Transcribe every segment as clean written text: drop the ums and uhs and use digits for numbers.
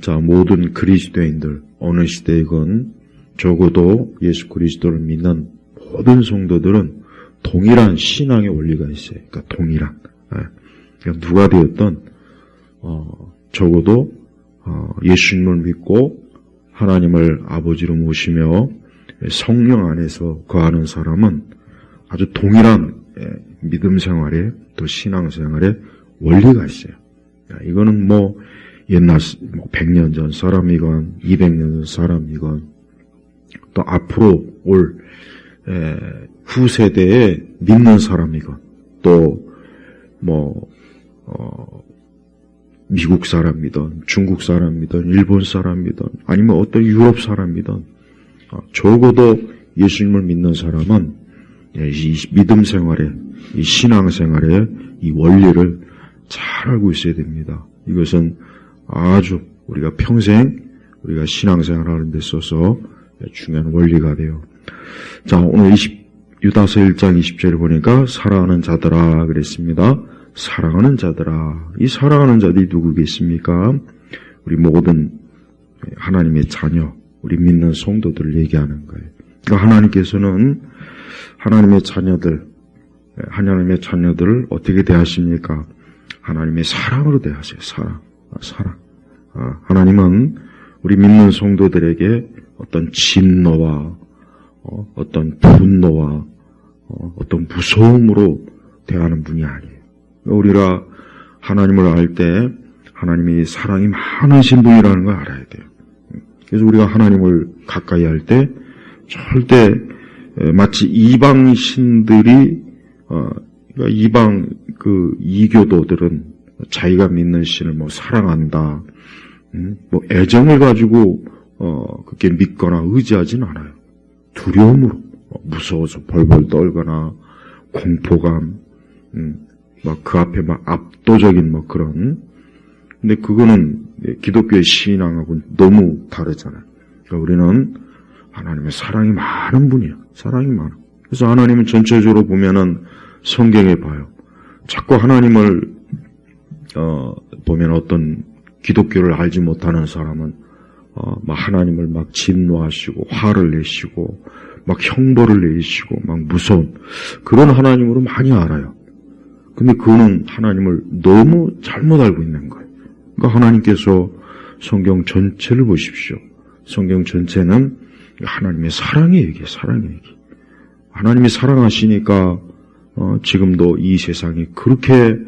자, 모든 그리스도인들, 어느 시대이건 적어도 예수 그리스도를 믿는 모든 성도들은 동일한 신앙의 원리가 있어요. 그러니까 동일한. 그러니까 누가 되었든 적어도 예수님을 믿고 하나님을 아버지로 모시며 성령 안에서 거하는 사람은 아주 동일한 믿음 생활에 또 신앙 생활에 원리가 있어요. 이거는 옛날 100년 전 사람이건 200년 전 사람이건 또 앞으로 올 후세대에 믿는 사람이건 또 미국 사람이든 중국 사람이든 일본 사람이든 아니면 어떤 유럽 사람이든 적어도 예수님을 믿는 사람은 이 믿음 생활에 이 신앙 생활에 이 원리를 잘 알고 있어야 됩니다. 이것은 아주 우리가 평생 우리가 신앙생활하는 데 있어서 중요한 원리가 돼요. 자, 오늘 유다서 1장 20절을 보니까 사랑하는 자들아 그랬습니다. 사랑하는 자들아. 이 사랑하는 자들이 누구겠습니까? 우리 모든 하나님의 자녀, 우리 믿는 성도들을 얘기하는 거예요. 그러니까 하나님께서는 하나님의 자녀들을 어떻게 대하십니까? 하나님의 사랑으로 대하세요. 사랑. 하나님은 우리 믿는 성도들에게 어떤 진노와 어떤 분노와 어떤 무서움으로 대하는 분이 아니에요. 우리가 하나님을 알 때 하나님이 사랑이 많으신 분이라는 걸 알아야 돼요. 그래서 우리가 하나님을 가까이 할 때 절대 마치 이방 신들이 그러니까 이방 이교도들은 자기가 믿는 신을 사랑한다, 애정을 가지고 그렇게 믿거나 의지하진 않아요. 두려움으로 무서워서 벌벌 떨거나 공포감, 그 앞에 압도적인 그런. 근데 그거는 기독교의 신앙하고는 너무 다르잖아요. 그러니까 우리는 하나님의 사랑이 많은 분이에요. 사랑이 많아. 그래서 하나님은 전체적으로 보면은 성경에 봐요. 자꾸 하나님을 보면 어떤 기독교를 알지 못하는 사람은 하나님을 진노하시고 화를 내시고 형벌을 내시고 무서운 그런 하나님으로 많이 알아요. 근데 그거는 하나님을 너무 잘못 알고 있는 거예요. 그러니까 하나님께서 성경 전체를 보십시오. 성경 전체는 하나님의 사랑의 얘기예요. 사랑의 얘기. 하나님이 사랑하시니까 지금도 이 세상이 그렇게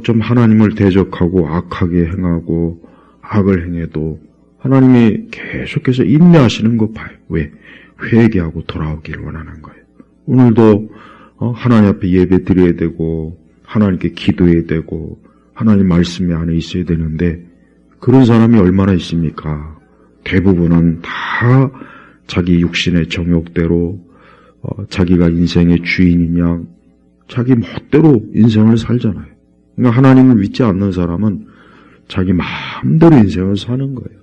좀 하나님을 대적하고 악하게 행하고 악을 행해도 하나님이 계속해서 인내하시는 거 봐요. 왜? 회개하고 돌아오기를 원하는 거예요. 오늘도 하나님 앞에 예배 드려야 되고 하나님께 기도해야 되고 하나님 말씀이 안에 있어야 되는데 그런 사람이 얼마나 있습니까? 대부분은 다 자기 육신의 정욕대로 자기가 인생의 주인인 양 자기 멋대로 인생을 살잖아요. 그러니까 하나님을 믿지 않는 사람은 자기 마음대로 인생을 사는 거예요.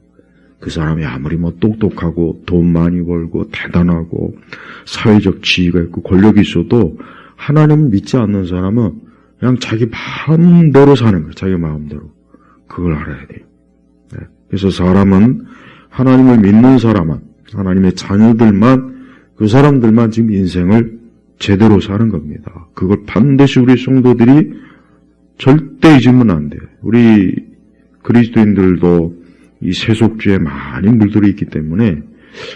그 사람이 아무리 똑똑하고 돈 많이 벌고 대단하고 사회적 지위가 있고 권력이 있어도 하나님을 믿지 않는 사람은 그냥 자기 마음대로 사는 거예요. 자기 마음대로. 그걸 알아야 돼요. 네. 그래서 사람은 하나님을 믿는 사람은 하나님의 자녀들만 그 사람들만 지금 인생을 제대로 사는 겁니다. 그걸 반드시 우리 성도들이 절대 잊으면 안 돼요. 우리 그리스도인들도 이 세속주에 많이 물들어 있기 때문에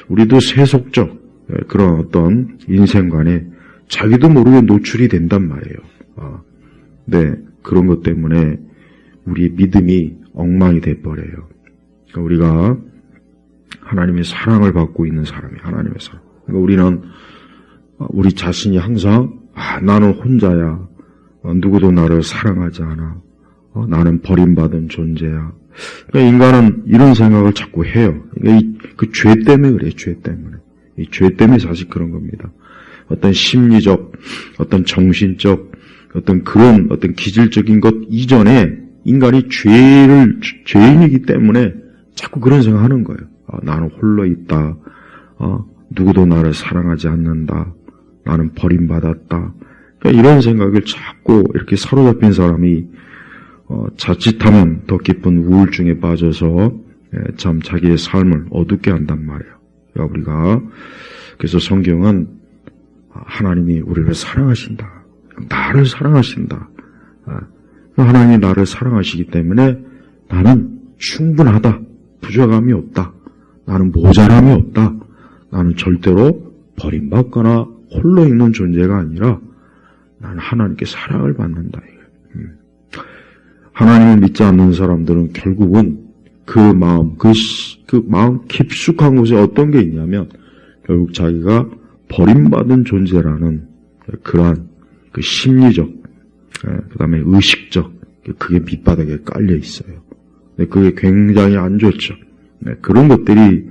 우리도 세속적 그런 어떤 인생관에 자기도 모르게 노출이 된단 말이에요. 네, 그런 것 때문에 우리 믿음이 엉망이 돼버려요. 그러니까 우리가 하나님의 사랑을 받고 있는 사람이 하나님의 사랑. 그러니까 우리는 우리 자신이 항상 나는 혼자야. 누구도 나를 사랑하지 않아. 나는 버림받은 존재야. 그러니까 인간은 이런 생각을 자꾸 해요. 그러니까 그 죄 때문에 그래요. 죄 때문에. 이 죄 때문에 사실 그런 겁니다. 어떤 심리적, 어떤 정신적, 어떤 그런 어떤 기질적인 것 이전에 인간이 죄인이기 때문에 자꾸 그런 생각하는 거예요. 나는 홀로 있다. 누구도 나를 사랑하지 않는다. 나는 버림받았다. 그러니까 이런 생각을 자꾸 이렇게 사로잡힌 사람이 자칫하면 더 깊은 우울증에 빠져서 참 자기의 삶을 어둡게 한단 말이에요. 그러니까 우리가 그래서 성경은 하나님이 우리를 사랑하신다. 나를 사랑하신다. 하나님이 나를 사랑하시기 때문에 나는 충분하다. 부족함이 없다. 나는 모자람이 없다. 나는 절대로 버림받거나 홀로 있는 존재가 아니라 나는 하나님께 사랑을 받는다. 하나님을 믿지 않는 사람들은 결국은 그 마음 깊숙한 곳에 어떤 게 있냐면 결국 자기가 버림받은 존재라는 그러한 그 심리적, 그 다음에 의식적, 그게 밑바닥에 깔려 있어요. 그게 굉장히 안 좋죠. 그런 것들이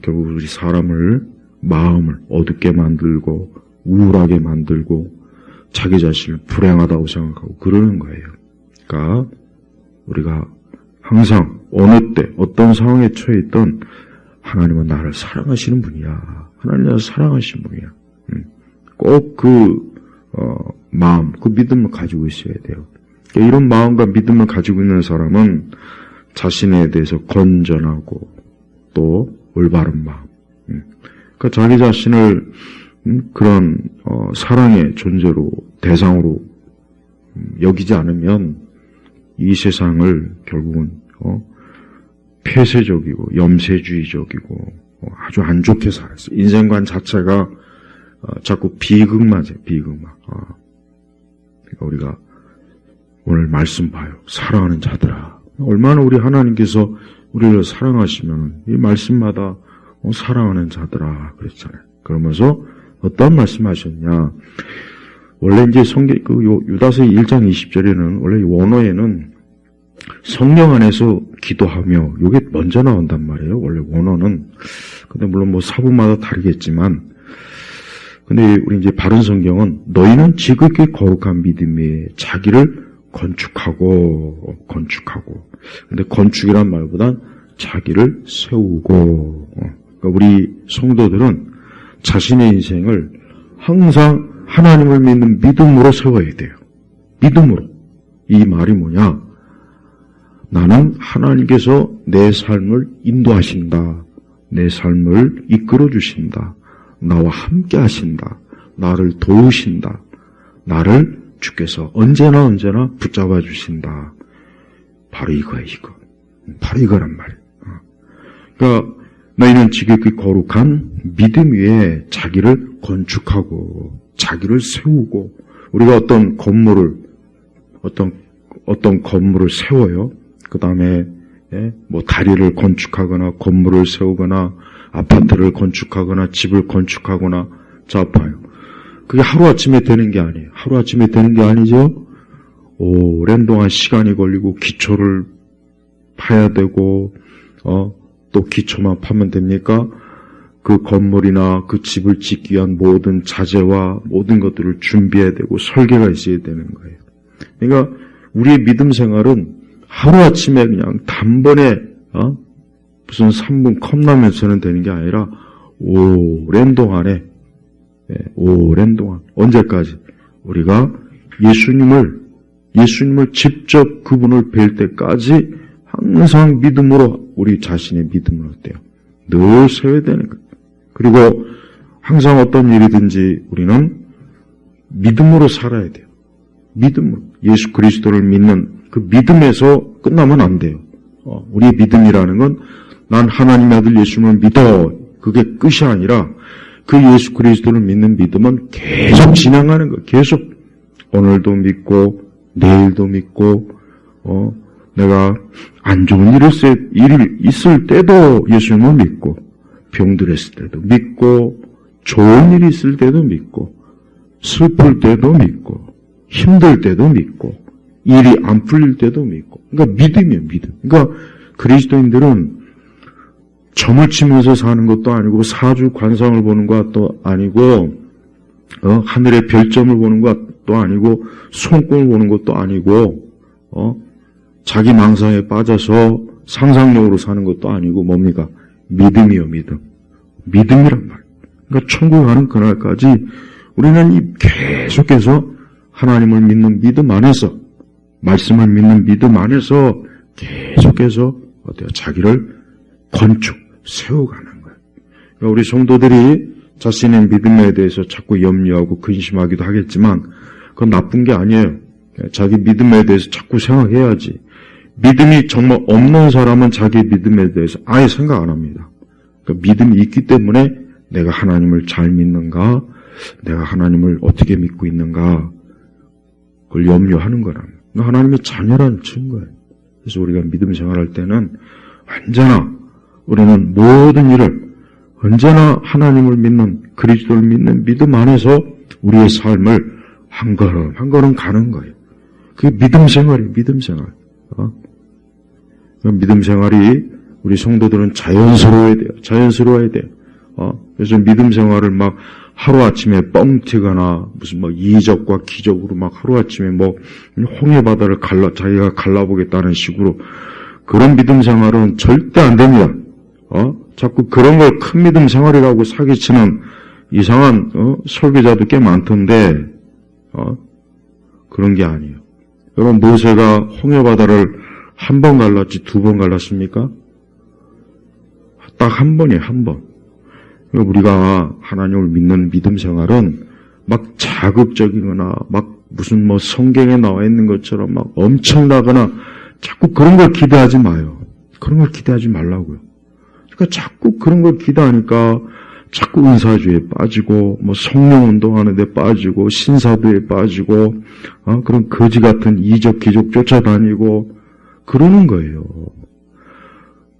결국 우리 사람을, 마음을 어둡게 만들고, 우울하게 만들고, 자기 자신을 불행하다고 생각하고 그러는 거예요. 그러니까 우리가 항상 어느 때, 어떤 상황에 처해 있던 하나님은 나를 사랑하시는 분이야. 하나님 나를 사랑하시는 분이야. 꼭 마음, 그 믿음을 가지고 있어야 돼요. 이런 마음과 믿음을 가지고 있는 사람은 자신에 대해서 건전하고 또 올바른 마음. 그러니까 자기 자신을 그런 사랑의 존재로 대상으로 여기지 않으면 이 세상을 결국은 폐쇄적이고 염세주의적이고 아주 안 좋게 살았어요. 인생관 자체가 자꾸 비극만이에요. 비극만. 그러니까 우리가 오늘 말씀 봐요. 사랑하는 자들아. 얼마나 우리 하나님께서 우리를 사랑하시면 이 말씀마다 사랑하는 자들아 그랬잖아요. 그러면서 어떤 말씀하셨냐? 원래 이제 유다서 1장 20절에는 원래 원어에는 성령 안에서 기도하며 이게 먼저 나온단 말이에요. 원래 원어는. 근데 물론 뭐 사부마다 다르겠지만 근데 우리 이제 바른 성경은 너희는 지극히 거룩한 믿음에 자기를 건축하고. 근데 건축이란 말보단 자기를 세우고. 그러니까 우리 성도들은 자신의 인생을 항상 하나님을 믿는 믿음으로 세워야 돼요. 믿음으로. 이 말이 뭐냐? 나는 하나님께서 내 삶을 인도하신다. 내 삶을 이끌어 주신다. 나와 함께 하신다. 나를 도우신다. 나를 주께서 언제나 붙잡아 주신다. 바로 이거야, 이거. 바로 이거란 말이에요. 그러니까 너희는 지극히 거룩한 믿음 위에 자기를 건축하고 자기를 세우고 우리가 어떤 건물을 세워요. 그 다음에 뭐 다리를 건축하거나 건물을 세우거나 아파트를 건축하거나 집을 건축하거나 잡아요. 그게 하루아침에 되는 게 아니에요. 하루아침에 되는 게 아니죠. 오랜 동안 시간이 걸리고 기초를 파야 되고 또 기초만 파면 됩니까? 그 건물이나 그 집을 짓기 위한 모든 자재와 모든 것들을 준비해야 되고 설계가 있어야 되는 거예요. 그러니까 우리의 믿음 생활은 하루아침에 그냥 단번에 무슨 3분 컵라면서는 되는 게 아니라 오랜 동안 언제까지 우리가 예수님을 직접 그분을 뵐 때까지 항상 믿음으로 우리 자신의 믿음을 어때요? 늘 세워야 되는 거예요. 그리고 항상 어떤 일이든지 우리는 믿음으로 살아야 돼요. 믿음으로. 예수 그리스도를 믿는 그 믿음에서 끝나면 안 돼요. 우리의 믿음이라는 건 난 하나님의 아들 예수님을 믿어. 그게 끝이 아니라 그 예수 그리스도를 믿는 믿음은 계속 진행하는 거예요. 계속. 오늘도 믿고 내일도 믿고 내가 안 좋은 일이 있을 때도 예수님을 믿고 병들었을 때도 믿고 좋은 일이 있을 때도 믿고 슬플 때도 믿고 힘들 때도 믿고 일이 안 풀릴 때도 믿고. 그러니까 믿음이에요. 믿음. 그러니까 그리스도인들은 점을 치면서 사는 것도 아니고 사주 관상을 보는 것도 아니고 하늘의 별점을 보는 것도 아니고 손금을 보는 것도 아니고 자기 망상에 빠져서 상상력으로 사는 것도 아니고 뭡니까? 믿음이요, 믿음. 믿음이란 말이에요. 그러니까 천국 가는 그날까지 우리는 계속해서 하나님을 믿는 믿음 안에서 말씀을 믿는 믿음 안에서 계속해서 어때요? 자기를 건축, 세워가는 거예요. 그러니까 우리 성도들이 자신의 믿음에 대해서 자꾸 염려하고 근심하기도 하겠지만 그건 나쁜 게 아니에요. 자기 믿음에 대해서 자꾸 생각해야지. 믿음이 정말 없는 사람은 자기 믿음에 대해서 아예 생각 안 합니다. 그러니까 믿음이 있기 때문에 내가 하나님을 잘 믿는가, 내가 하나님을 어떻게 믿고 있는가, 그걸 염려하는 거랍니다. 하나님의 자녀라는 증거예요. 그래서 우리가 믿음 생활할 때는 언제나 우리는 모든 일을 언제나 하나님을 믿는, 그리스도를 믿는 믿음 안에서 우리의 삶을 한 걸음 한 걸음 가는 거예요. 그게 믿음 생활이에요. 믿음 생활. 믿음 생활이 우리 성도들은 자연스러워야 돼요. 자연스러워야 돼요. 그래서 믿음 생활을 막 하루아침에 뻥 튀거나 무슨 뭐 이적과 기적으로 막 하루아침에 뭐 홍해 바다를 자기가 갈라보겠다는 식으로 그런 믿음 생활은 절대 안 됩니다. 자꾸 그런 걸 큰 믿음 생활이라고 사기치는 이상한 설교자도 꽤 많던데 그런 게 아니에요. 여러분 모세가 홍해 바다를 한 번 갈랐지 두 번 갈랐습니까? 딱 한 번이에요. 한 번. 우리가 하나님을 믿는 믿음 생활은 막 자극적이거나 막 무슨 뭐 성경에 나와 있는 것처럼 막 엄청나거나 자꾸 그런 걸 기대하지 마요. 그런 걸 기대하지 말라고요. 그러니까 자꾸 그런 걸 기대하니까 자꾸 은사주의에 빠지고 뭐 성령 운동하는 데 빠지고 신사도에 빠지고 그런 거지 같은 이적 기적 쫓아다니고 그러는 거예요.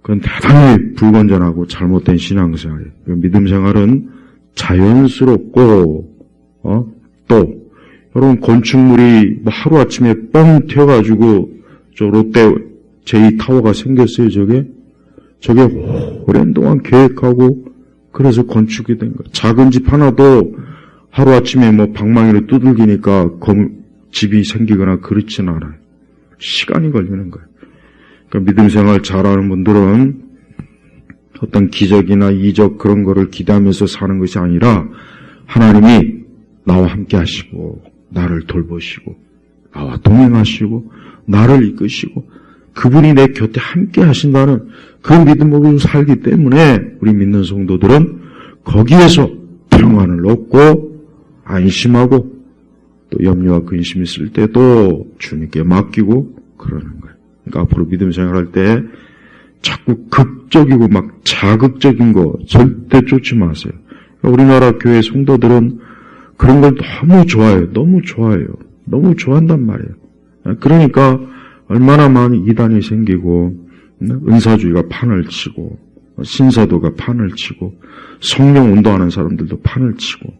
그건 대단히 불건전하고 잘못된 신앙생활이에요. 믿음 생활은 자연스럽고 또 여러분 건축물이 뭐 하루아침에 뻥 튀어가지고 저 롯데 제2타워가 생겼어요. 저게 오랜 동안 계획하고 그래서 건축이 된 거예요. 작은 집 하나도 하루아침에 뭐 방망이로 두들기니까 집이 생기거나 그렇지는 않아요. 시간이 걸리는 거예요. 그러니까 믿음 생활 잘하는 분들은 어떤 기적이나 이적 그런 거를 기대하면서 사는 것이 아니라 하나님이 나와 함께 하시고 나를 돌보시고 나와 동행하시고 나를 이끄시고 그분이 내 곁에 함께 하신다는 그 믿음으로 살기 때문에 우리 믿는 성도들은 거기에서 평안을 얻고 안심하고 또 염려와 근심이 있을 때도 주님께 맡기고 그러는 거예요. 그러니까 앞으로 믿음 생활할 때 자꾸 극적이고 막 자극적인 거 절대 쫓지 마세요. 우리나라 교회 성도들은 그런 걸 너무 좋아해요. 너무 좋아해요. 너무 좋아한단 말이에요. 그러니까 얼마나 많은 이단이 생기고 은사주의가 판을 치고 신사도가 판을 치고 성령 운동하는 사람들도 판을 치고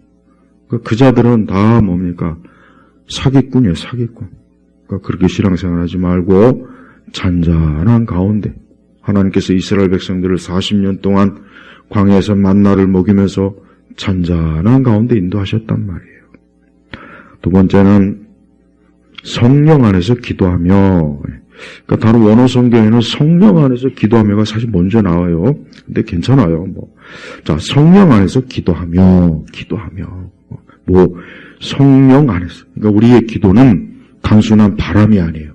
그 자들은 다 뭡니까? 사기꾼이에요. 사기꾼. 그러니까 그렇게 신앙생활하지 말고 잔잔한 가운데 하나님께서 이스라엘 백성들을 40년 동안 광야에서 만나를 먹이면서 잔잔한 가운데 인도하셨단 말이에요. 두 번째는 성령 안에서 기도하며, 그러니까 다른 원어 성경에는 성령 안에서 기도하며가 사실 먼저 나와요. 근데 괜찮아요. 자, 성령 안에서 기도하며, 성령 안에서. 그러니까 우리의 기도는 단순한 바람이 아니에요.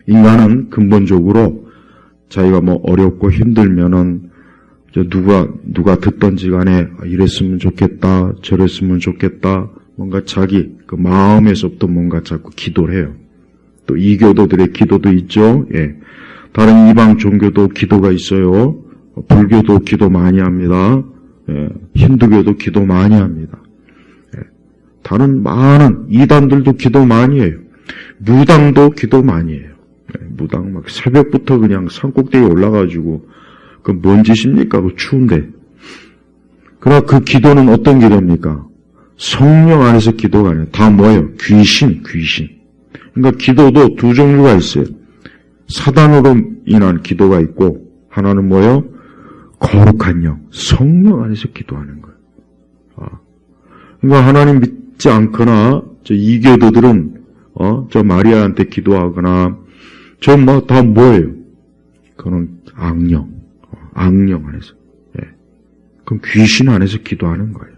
인간은 근본적으로 자기가 어렵고 힘들면은 누가 듣던지 간에 이랬으면 좋겠다, 저랬으면 좋겠다, 뭔가 자기 그 마음에서부터 뭔가 자꾸 기도를 해요. 또 이교도들의 기도도 있죠. 예. 다른 이방 종교도 기도가 있어요. 불교도 기도 많이 합니다. 예. 힌두교도 기도 많이 합니다. 예. 다른 많은 이단들도 기도 많이 해요. 무당도 기도 많이 해요. 예. 무당 막 새벽부터 그냥 산꼭대기에 올라가지고 그 뭔 짓입니까? 그 추운데. 그러나 그 기도는 어떤 기도입니까? 성령 안에서 기도가 아니에요. 다 뭐예요? 귀신. 그러니까 기도도 두 종류가 있어요. 사단으로 인한 기도가 있고 하나는 뭐예요? 거룩한 영, 성령 안에서 기도하는 거예요. 그러니까 하나님 믿지 않거나 저 이교도들은 저 마리아한테 기도하거나 저 다 뭐예요? 그거는 악령 안에서. 예. 그럼 귀신 안에서 기도하는 거예요.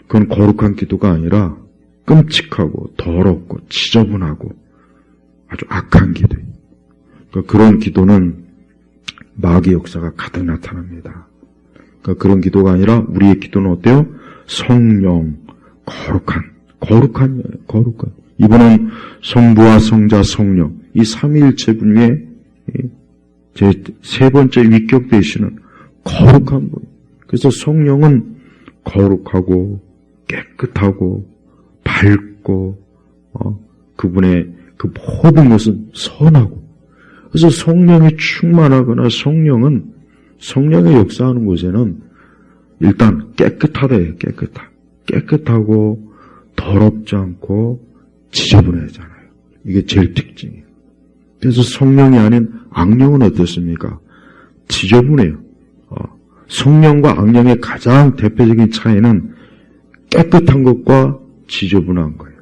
그건 거룩한 기도가 아니라 끔찍하고 더럽고 지저분하고 아주 악한 기도예요. 그러니까 그런 기도는 마귀의 역사가 가득 나타납니다. 그러니까 그런 기도가 아니라 우리의 기도는 어때요? 성령, 거룩한. 이번은 성부와 성자, 성령 이 삼위일체 분위에 제 세 번째 위격 되시는 거룩한 분. 그래서 성령은 거룩하고 깨끗하고 밝고 그분의 그 모든 것은 선하고. 그래서 성령이 충만하거나 성령의 역사하는 곳에는 일단 깨끗하대요. 깨끗하고 더럽지 않고 지저분하잖아요. 이게 제일 특징이에요. 그래서 성령이 아닌 악령은 어떻습니까? 지저분해요. 성령과 악령의 가장 대표적인 차이는 깨끗한 것과 지저분한 거예요.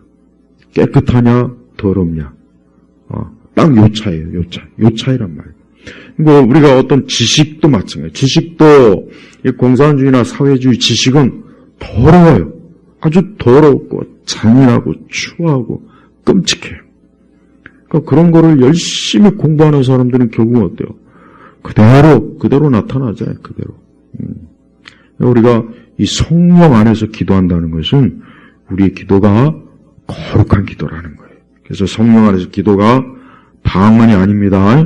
깨끗하냐 더럽냐. 딱 요 차이에요. 요 차이란 말이에요. 뭐 우리가 어떤 지식도 마찬가지예요. 지식도 공산주의나 사회주의 지식은 더러워요. 아주 더럽고 잔인하고 추하고 끔찍해요. 그러니까 그런 거를 열심히 공부하는 사람들은 결국은 어때요? 그대로 나타나잖아요. 그대로. 우리가 이 성령 안에서 기도한다는 것은 우리의 기도가 거룩한 기도라는 거예요. 그래서 성령 안에서 기도가 방언이 아닙니다.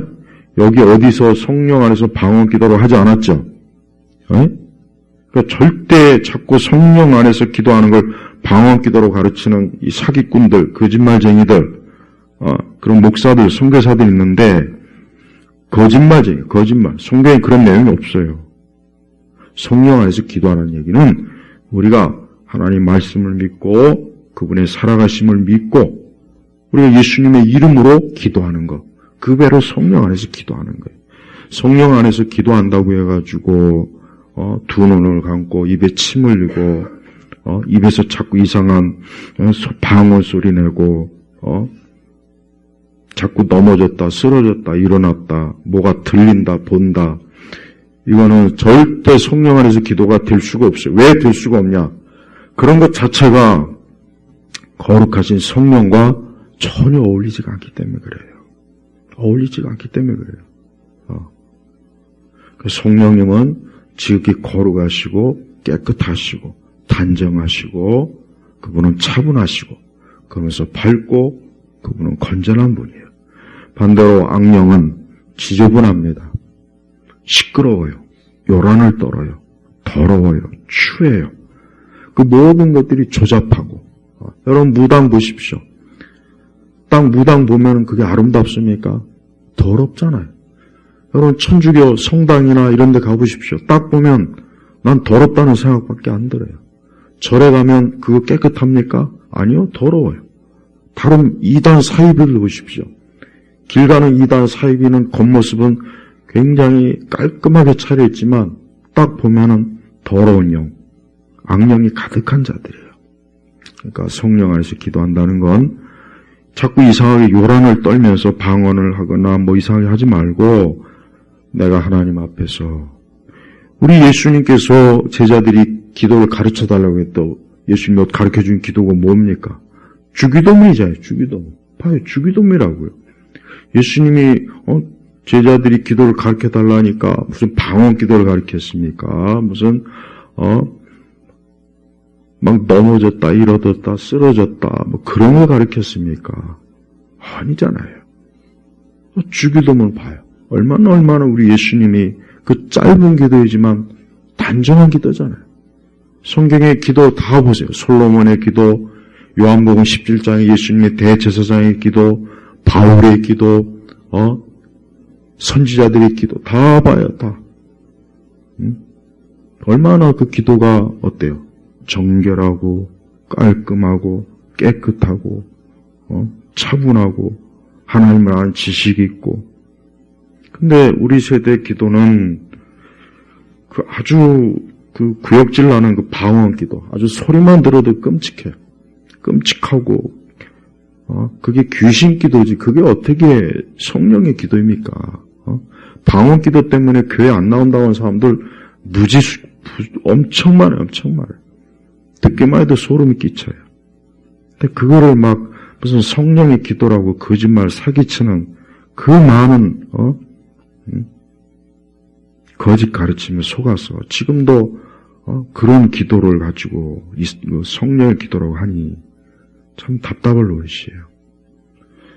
여기 어디서 성령 안에서 방언 기도를 하지 않았죠? 그러니까 절대 자꾸 성령 안에서 기도하는 걸 방언 기도로 가르치는 이 사기꾼들, 거짓말쟁이들, 그런 목사들, 선교사들 있는데 거짓말. 성경에 그런 내용이 없어요. 성령 안에서 기도하는 얘기는 우리가 하나님 말씀을 믿고 그분의 살아가심을 믿고 우리가 예수님의 이름으로 기도하는 것. 그 배로 성령 안에서 기도하는 거예요. 성령 안에서 기도한다고 해가지고 두 눈을 감고 입에 침 흘리고 입에서 자꾸 이상한 방언 소리 내고 자꾸 넘어졌다 쓰러졌다 일어났다 뭐가 들린다 본다. 이거는 절대 성령 안에서 기도가 될 수가 없어요. 왜 될 수가 없냐? 그런 것 자체가 거룩하신 성령과 전혀 어울리지가 않기 때문에 그래요. 성령님은 지극히 거룩하시고 깨끗하시고 단정하시고 그분은 차분하시고 그러면서 밝고 그분은 건전한 분이에요. 반대로 악령은 지저분합니다. 시끄러워요. 요란을 떨어요. 더러워요. 추해요. 그 모든 것들이 조잡하고. 여러분 무당 보십시오. 딱 무당 보면 그게 아름답습니까? 더럽잖아요. 여러분 천주교 성당이나 이런 데 가보십시오. 딱 보면 난 더럽다는 생각밖에 안 들어요. 절에 가면 그거 깨끗합니까? 아니요. 더러워요. 다른 이단 사이비를 보십시오. 길 가는 이단 사이비는 겉모습은 굉장히 깔끔하게 차려있지만 딱 보면은 더러운 영, 악령이 가득한 자들이에요. 그러니까 성령 안에서 기도한다는 건 자꾸 이상하게 요란을 떨면서 방언을 하거나 뭐 이상하게 하지 말고 내가 하나님 앞에서 우리 예수님께서 제자들이 기도를 가르쳐달라고 했던 예수님이 가르쳐준 기도가 뭡니까? 주기도문이잖아요. 주기도문. 봐요. 주기도문이라고요. 예수님이 제자들이 기도를 가르쳐달라니까 무슨 방언 기도를 가르쳤습니까? 무슨 막 넘어졌다, 일어졌다, 쓰러졌다, 뭐 그런 걸 가르쳤습니까? 아니잖아요. 주기도문 봐요. 얼마나 우리 예수님이 그 짧은 기도이지만 단정한 기도잖아요. 성경의 기도 다 보세요. 솔로몬의 기도, 요한복음 17장의 예수님의 대제사장의 기도, 바울의 기도, 선지자들의 기도 다 봐요. 다. 얼마나 그 기도가 어때요? 정결하고 깔끔하고 깨끗하고 차분하고 하나님을 아는 지식이 있고. 근데 우리 세대 기도는 그 아주 그 구역질 나는 그 방언 기도, 아주 소리만 들어도 끔찍해요. 끔찍하고 그게 귀신 기도지. 그게 어떻게 성령의 기도입니까? 방언 기도 때문에 교회 안 나온다고 하는 사람들 엄청 많아요. 듣기만 해도 소름이 끼쳐요. 근데 그거를 막 무슨 성령의 기도라고 거짓말 사기치는 그 많은 거짓 가르침에 속아서 지금도 그런 기도를 가지고 성령의 기도라고 하니 참 답답할 노릇이에요.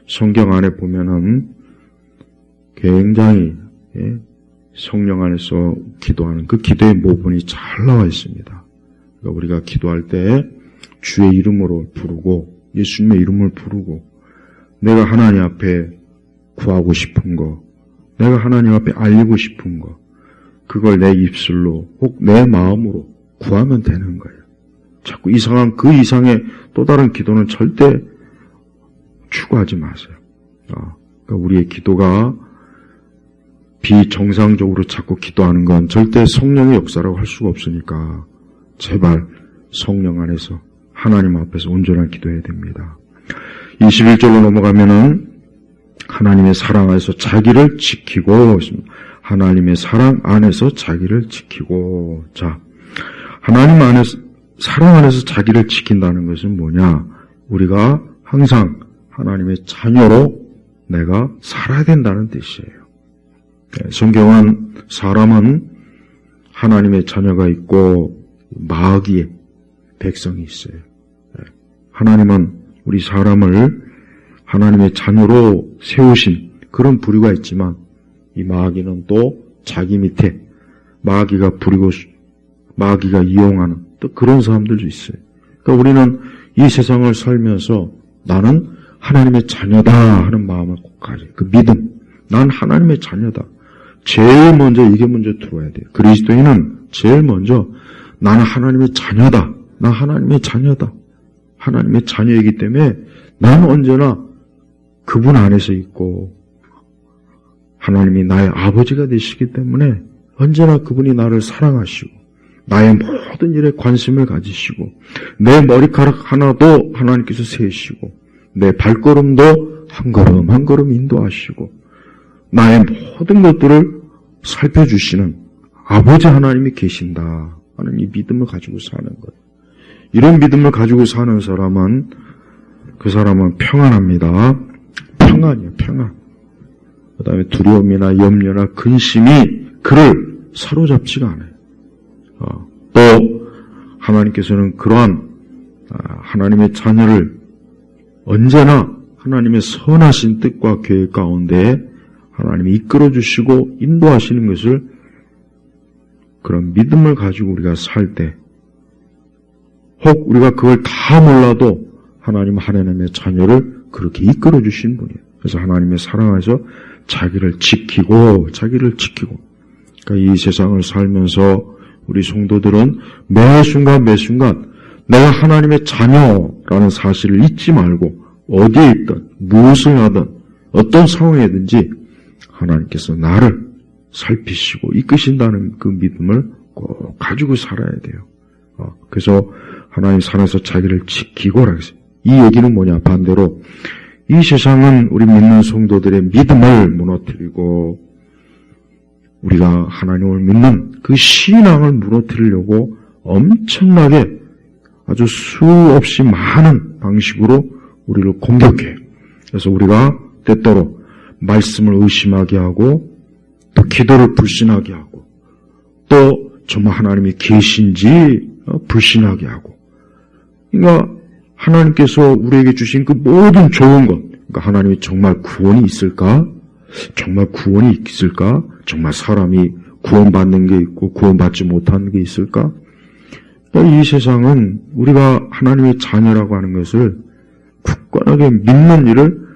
성경 안에 보면은 굉장히 성령 안에서 기도하는 그 기도의 모본이 잘 나와 있습니다. 그러니까 우리가 기도할 때 주의 이름으로 부르고 예수님의 이름을 부르고 내가 하나님 앞에 구하고 싶은 거, 내가 하나님 앞에 알리고 싶은 거, 그걸 내 입술로 혹 내 마음으로 구하면 되는 거예요. 자꾸 이상한 그 이상의 또 다른 기도는 절대 추구하지 마세요. 그러니까 우리의 기도가 비정상적으로 자꾸 기도하는 건 절대 성령의 역사라고 할 수가 없으니까 제발 성령 안에서 하나님 앞에서 온전한 기도해야 됩니다. 21절로 넘어가면은 하나님의 사랑 안에서 자기를 지키고 있습니다. 하나님의 사랑 안에서 자기를 지키고. 자, 하나님 안에서 사랑 안에서 자기를 지킨다는 것은 뭐냐? 우리가 항상 하나님의 자녀로 내가 살아야 된다는 뜻이에요. 성경은 사람은 하나님의 자녀가 있고 마귀의 백성이 있어요. 하나님은 우리 사람을 하나님의 자녀로 세우신 그런 부류가 있지만 이 마귀는 또 자기 밑에 마귀가 부리고 마귀가 이용하는 또 그런 사람들도 있어요. 그러니까 우리는 이 세상을 살면서 나는 하나님의 자녀다 하는 마음을 꼭 가져요. 그 믿음. 난 하나님의 자녀다. 제일 먼저 이게 먼저 들어와야 돼요. 그리스도인은 제일 먼저 나는 하나님의 자녀다. 나 하나님의 자녀다. 하나님의 자녀이기 때문에 나는 언제나 그분 안에서 있고 하나님이 나의 아버지가 되시기 때문에 언제나 그분이 나를 사랑하시고 나의 모든 일에 관심을 가지시고 내 머리카락 하나도 하나님께서 세시고 내 발걸음도 한 걸음 한 걸음 인도하시고 나의 모든 것들을 살펴주시는 아버지 하나님이 계신다 하는 이 믿음을 가지고 사는 거예요. 이런 믿음을 가지고 사는 사람은 그 사람은 평안합니다. 평안이에요. 평안. 그 다음에 두려움이나 염려나 근심이 그를 사로잡지가 않아요. 또 하나님께서는 그러한 하나님의 자녀를 언제나 하나님의 선하신 뜻과 계획 가운데 하나님이 이끌어주시고 인도하시는 것을 그런 믿음을 가지고 우리가 살 때 혹 우리가 그걸 다 몰라도 하나님의 자녀를 그렇게 이끌어주신 분이에요. 그래서 하나님의 사랑 안에서 자기를 지키고 그러니까 이 세상을 살면서 우리 성도들은 매 순간 내가 하나님의 자녀라는 사실을 잊지 말고 어디에 있든 무엇을 하든 어떤 상황이든지 하나님께서 나를 살피시고 이끄신다는 그 믿음을 꼭 가지고 살아야 돼요. 그래서 하나님 산에서 자기를 지키고라 했어요. 이 얘기는 뭐냐? 반대로 이 세상은 우리 믿는 성도들의 믿음을 무너뜨리고 우리가 하나님을 믿는 그 신앙을 무너뜨리려고 엄청나게 아주 수없이 많은 방식으로 우리를 공격해요. 그래서 우리가 때때로 말씀을 의심하게 하고 또 기도를 불신하게 하고 또 정말 하나님이 계신지 불신하게 하고 그러니까 하나님께서 우리에게 주신 그 모든 좋은 것 그러니까 하나님이 정말 구원이 있을까? 정말 구원이 있을까? 정말 사람이 구원받는 게 있고 구원받지 못하는 게 있을까? 이 세상은 우리가 하나님의 자녀라고 하는 것을 굳건하게 믿는 일을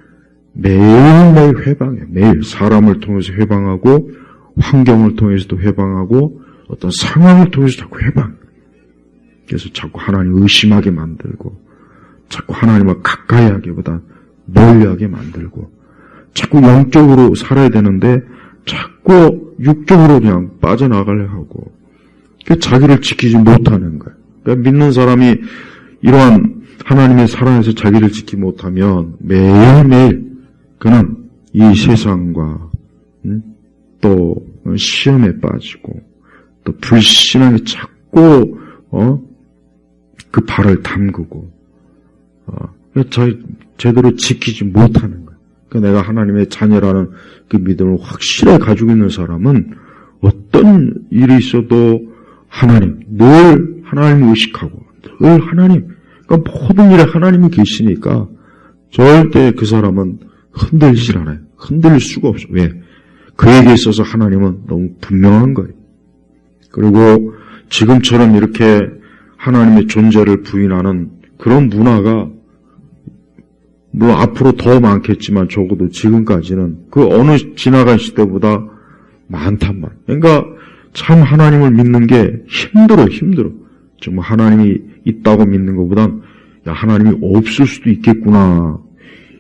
매일매일 회방해요. 매일 사람을 통해서 회방하고 환경을 통해서도 회방하고 어떤 상황을 통해서 자꾸 회방해요. 그래서 자꾸 하나님을 의심하게 만들고 자꾸 하나님을 가까이 하기보다 멀리하게 만들고 자꾸 영적으로 살아야 되는데 자꾸 육적으로 그냥 빠져나가려 하고 자기를 지키지 못하는 거예요. 그러니까 믿는 사람이 이러한 하나님의 사랑에서 자기를 지키지 못하면 매일매일 그는 이 세상과 또 시험에 빠지고 또 불신하게 자꾸 그 발을 담그고 제대로 지키지 못하는 거예요. 그러니까 내가 하나님의 자녀라는 그 믿음을 확실하게 가지고 있는 사람은 어떤 일이 있어도 하나님, 늘 하나님을 의식하고, 늘 하나님, 그러니까 모든 일에 하나님이 계시니까 절대 그 사람은 흔들리질 않아요. 흔들릴 수가 없어요. 왜? 그에게 있어서 하나님은 너무 분명한 거예요. 그리고 지금처럼 이렇게 하나님의 존재를 부인하는 그런 문화가 물론 앞으로 더 많겠지만 적어도 지금까지는 그 어느 지나간 시대보다 많단 말이에요. 그러니까 참 하나님을 믿는 게 힘들어. 정말 하나님이 있다고 믿는 것보단 야, 하나님이 없을 수도 있겠구나.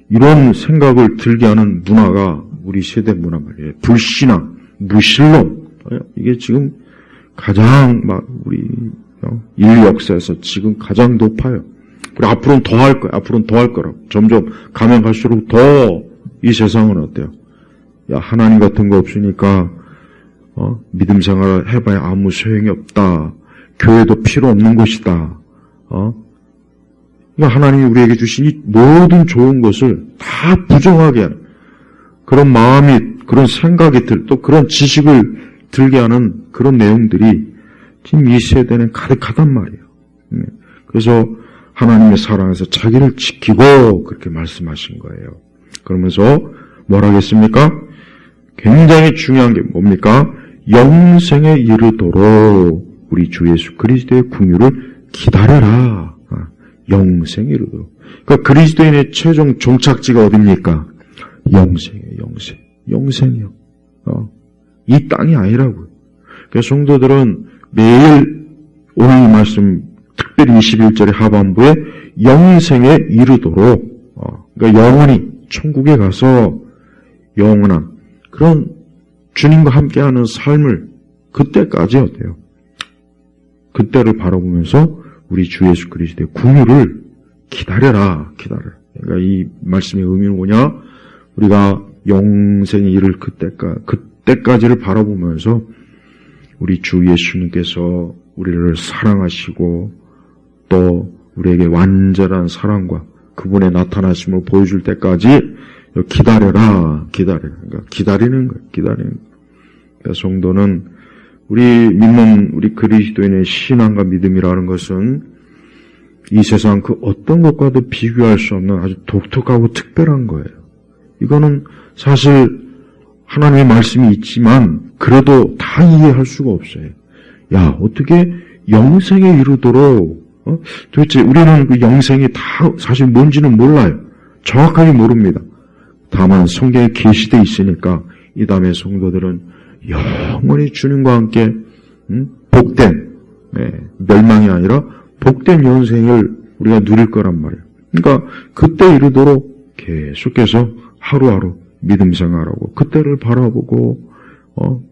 이런 생각을 들게 하는 문화가 우리 세대 문화 말이에요. 불신앙, 무신론. 이게 지금 가장 우리 인류 역사에서 지금 가장 높아요. 그리고 앞으로는 더 할 거예요. 앞으로는 더 할 거라고. 점점 가면 갈수록 더 이 세상은 어때요? 야, 하나님 같은 거 없으니까 믿음 생활을 해봐야 아무 소용이 없다. 교회도 필요 없는 것이다. 그러니까 하나님이 우리에게 주신 이 모든 좋은 것을 다 부정하게 하는 그런 마음이, 그런 생각이 또 그런 지식을 들게 하는 그런 내용들이 지금 이 세대는 가득하단 말이에요. 그래서 하나님의 사랑에서 자기를 지키고 그렇게 말씀하신 거예요. 그러면서 뭐라 하겠습니까? 굉장히 중요한 게 뭡니까? 영생에 이르도록 우리 주 예수 그리스도의 궁유를 기다려라. 영생에 이르도록. 그러니까 그리스도인의 최종 종착지가 어딥니까? 영생이에요. 영생이요. 이 땅이 아니라고요. 그래서 성도들은 매일 오늘 말씀 특별히 21절의 하반부에 영생에 이르도록 그러니까 영원히 천국에 가서 영원한 그런 주님과 함께하는 삶을 그때까지 어때요? 그때를 바라보면서 우리 주 예수 그리스도의 궁유를 기다려라. 그러니까 이 말씀의 의미는 뭐냐? 우리가 영생에 이를 그때까지를 바라보면서 우리 주 예수님께서 우리를 사랑하시고 또 우리에게 완전한 사랑과 그분의 나타나심을 보여줄 때까지 기다려라. 그러니까 기다리는 거예요. 그러니까 성도는 우리 믿는 우리 그리스도인의 신앙과 믿음이라는 것은 이 세상 그 어떤 것과도 비교할 수 없는 아주 독특하고 특별한 거예요. 이거는 사실 하나님의 말씀이 있지만 그래도 다 이해할 수가 없어요. 야, 어떻게 영생에 이르도록 도대체 우리는 그 영생이 다 사실 뭔지는 몰라요. 정확하게 모릅니다. 다만 성경에 계시되어 있으니까 이 다음에 성도들은 영원히 주님과 함께 복된 멸망이 아니라 복된 영생을 우리가 누릴 거란 말이에요. 그러니까 그때 이르도록 계속해서 하루하루 믿음 생활하고 그때를 바라보고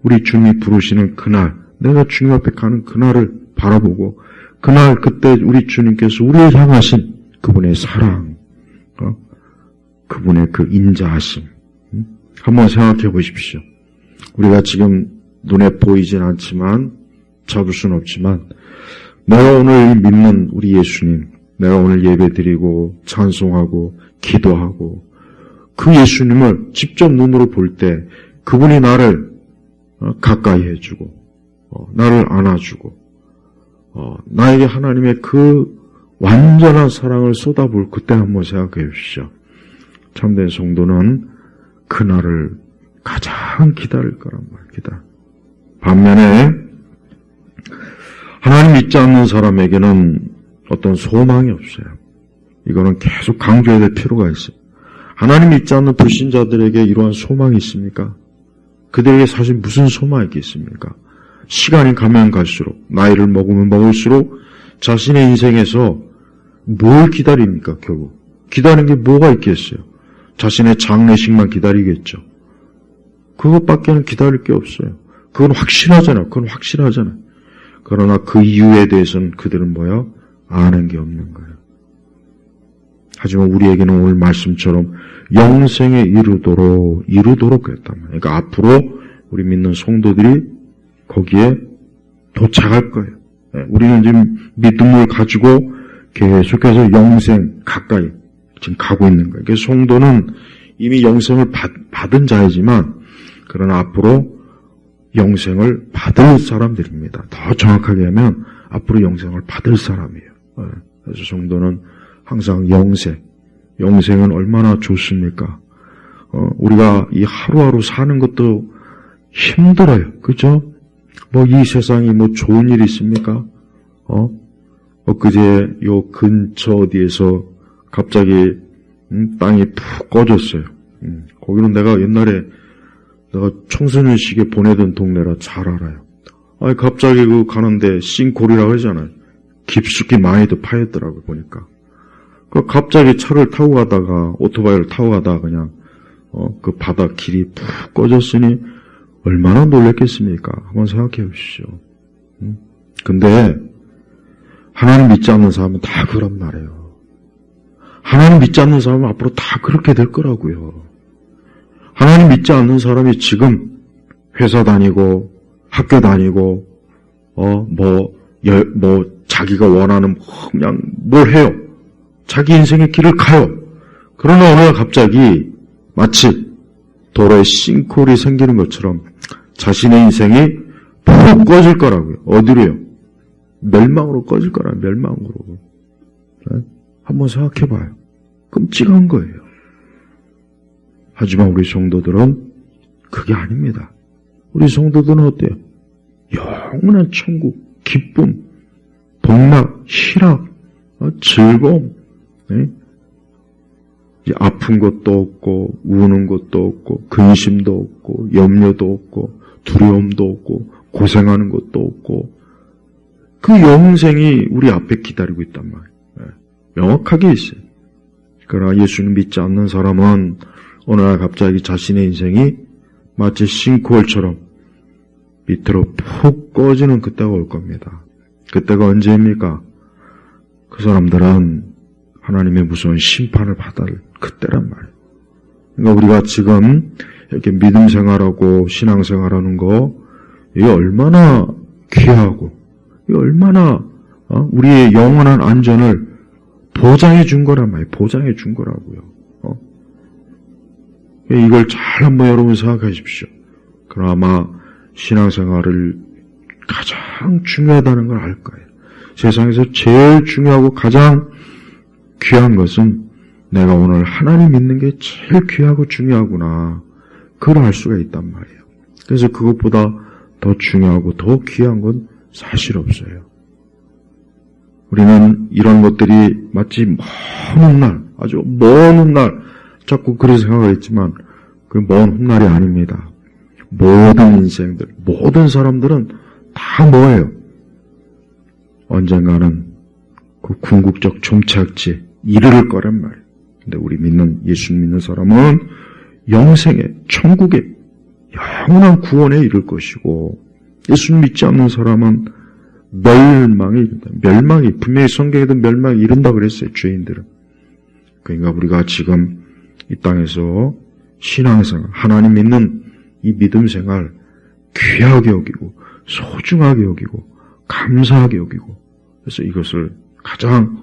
우리 주님이 부르시는 그날 내가 주님 앞에 가는 그날을 바라보고 그날 그때 우리 주님께서 우리를 향하신 그분의 사랑 그분의 그 인자하심 한번 생각해 보십시오. 우리가 지금 눈에 보이진 않지만 잡을 수는 없지만 내가 오늘 믿는 우리 예수님 내가 오늘 예배드리고 찬송하고 기도하고 그 예수님을 직접 눈으로 볼 때 그분이 나를 가까이 해주고 나를 안아주고 나에게 하나님의 그 완전한 사랑을 쏟아볼 그때 한번 생각해 주시죠. 참된 성도는 그날을 가장 기다릴 거란 말이다. 반면에 하나님 믿지 않는 사람에게는 어떤 소망이 없어요. 이거는 계속 강조해야 될 필요가 있어요. 하나님 믿지 않는 불신자들에게 이러한 소망이 있습니까? 그들에게 사실 무슨 소망이 있겠습니까? 시간이 가면 갈수록 나이를 먹으면 먹을수록 자신의 인생에서 뭘 기다립니까? 결국 기다리는 게 뭐가 있겠어요? 자신의 장례식만 기다리겠죠. 그것밖에는 기다릴 게 없어요. 그건 확실하잖아요. 그러나 그 이유에 대해서는 그들은 뭐야? 아는 게 없는 거예요. 하지만 우리에게는 오늘 말씀처럼 영생에 이르도록 그랬단 말이에요. 그러니까 앞으로 우리 믿는 성도들이 거기에 도착할 거예요. 우리는 지금 믿음을 가지고 계속해서 영생 가까이 지금 가고 있는 거예요. 그래서 성도는 이미 영생을 받은 자이지만 그러나 앞으로 영생을 받을 사람들입니다. 더 정확하게 하면 앞으로 영생을 받을 사람이에요. 그래서 성도는 항상 영생은 얼마나 좋습니까? 우리가 이 하루하루 사는 것도 힘들어요. 그죠? 이 세상이 좋은 일이 있습니까? 엊그제 요 근처 어디에서 갑자기 땅이 푹 꺼졌어요. 거기는 내가 옛날에 청소년식에 보내던 동네라 잘 알아요. 갑자기 가는데 싱크홀이라고 하잖아요. 깊숙이 많이도 파였더라고요, 보니까. 갑자기 차를 타고 가다가, 오토바이를 타고 가다가 그냥, 그 바다 길이 푹 꺼졌으니 얼마나 놀랬겠습니까? 한번 생각해 보십시오. 근데, 하나님 믿지 않는 사람은 다 그런 말이에요. 하나님 믿지 않는 사람은 앞으로 다 그렇게 될 거라고요. 하나님 믿지 않는 사람이 지금 회사 다니고, 학교 다니고, 자기가 원하는 그냥 뭘 해요. 자기 인생의 길을 가요. 그러나 어느 날 갑자기 마치 도로에 싱크홀이 생기는 것처럼 자신의 인생이 푹 꺼질 거라고요. 어디로요? 멸망으로 꺼질 거라고요. 멸망으로. 네? 한번 생각해봐요. 끔찍한 거예요. 하지만 우리 성도들은 그게 아닙니다. 우리 성도들은 어때요? 영원한 천국, 기쁨, 복락, 희락, 즐거움. 네? 이제 아픈 것도 없고, 우는 것도 없고, 근심도 없고, 염려도 없고, 두려움도 없고, 고생하는 것도 없고, 그 영생이 우리 앞에 기다리고 있단 말이에요. 네. 명확하게 있어요. 그러나 예수님 믿지 않는 사람은 어느 날 갑자기 자신의 인생이 마치 싱크홀처럼 밑으로 푹 꺼지는 그때가 올 겁니다. 그때가 언제입니까? 그 사람들은 하나님의 무서운 심판을 받을 그때란 말이에요. 그러니까 우리가 지금 이렇게 믿음 생활하고 신앙 생활하는 거, 이게 얼마나 귀하고, 이게 얼마나 우리의 영원한 안전을 보장해 준 거란 말이에요. 보장해 준 거라고요. 이걸 잘 한번 여러분 생각하십시오. 그나마 신앙생활을 가장 중요하다는 걸 알 거예요. 세상에서 제일 중요하고 가장 귀한 것은 내가 오늘 하나님 믿는 게 제일 귀하고 중요하구나. 그걸 알 수가 있단 말이에요. 그래서 그것보다 더 중요하고 더 귀한 건 사실 없어요. 우리는 이런 것들이 마치 먼 훗날, 아주 먼 훗날, 자꾸 그런 생각을 했지만 그 먼 훗날이 아닙니다. 모든 인생들, 모든 사람들은 다 뭐예요? 언젠가는 그 궁극적 종착지에 이르를 거란 말이에요. 근데 우리 예수 믿는 사람은 영생에, 천국에, 영원한 구원에 이를 것이고, 예수 믿지 않는 사람은 멸망에 이른다. 멸망이, 분명히 성경에도 멸망에 이른다 그랬어요, 죄인들은. 그러니까 우리가 지금 이 땅에서 신앙생활, 하나님 믿는 이 믿음 생활 귀하게 여기고 소중하게 여기고 감사하게 여기고, 그래서 이것을 가장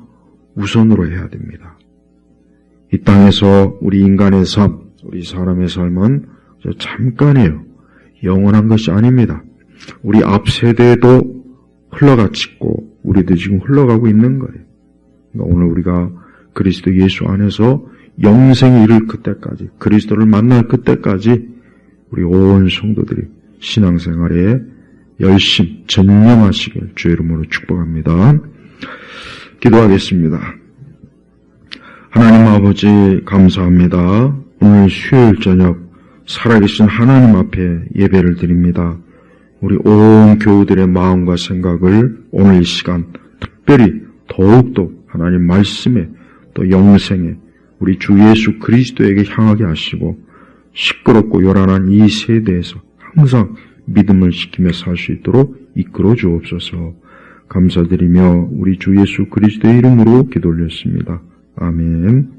우선으로 해야 됩니다. 이 땅에서 우리 인간의 삶, 우리 사람의 삶은 잠깐이에요. 영원한 것이 아닙니다. 우리 앞 세대도 흘러갔고 우리도 지금 흘러가고 있는 거예요. 그러니까 오늘 우리가 그리스도 예수 안에서 영생에 이를 그때까지, 그리스도를 만날 그때까지 우리 온 성도들이 신앙생활에 열심, 전념하시길 주의 이름으로 축복합니다. 기도하겠습니다. 하나님 아버지 감사합니다. 오늘 수요일 저녁 살아계신 하나님 앞에 예배를 드립니다. 우리 온 교우들의 마음과 생각을 오늘 이 시간 특별히 더욱더 하나님 말씀에 또 영생에 우리 주 예수 그리스도에게 향하게 하시고 시끄럽고 요란한 이 세대에서 항상 믿음을 지키며 살 수 있도록 이끌어 주옵소서. 감사드리며 우리 주 예수 그리스도의 이름으로 기도 올렸습니다. 아멘.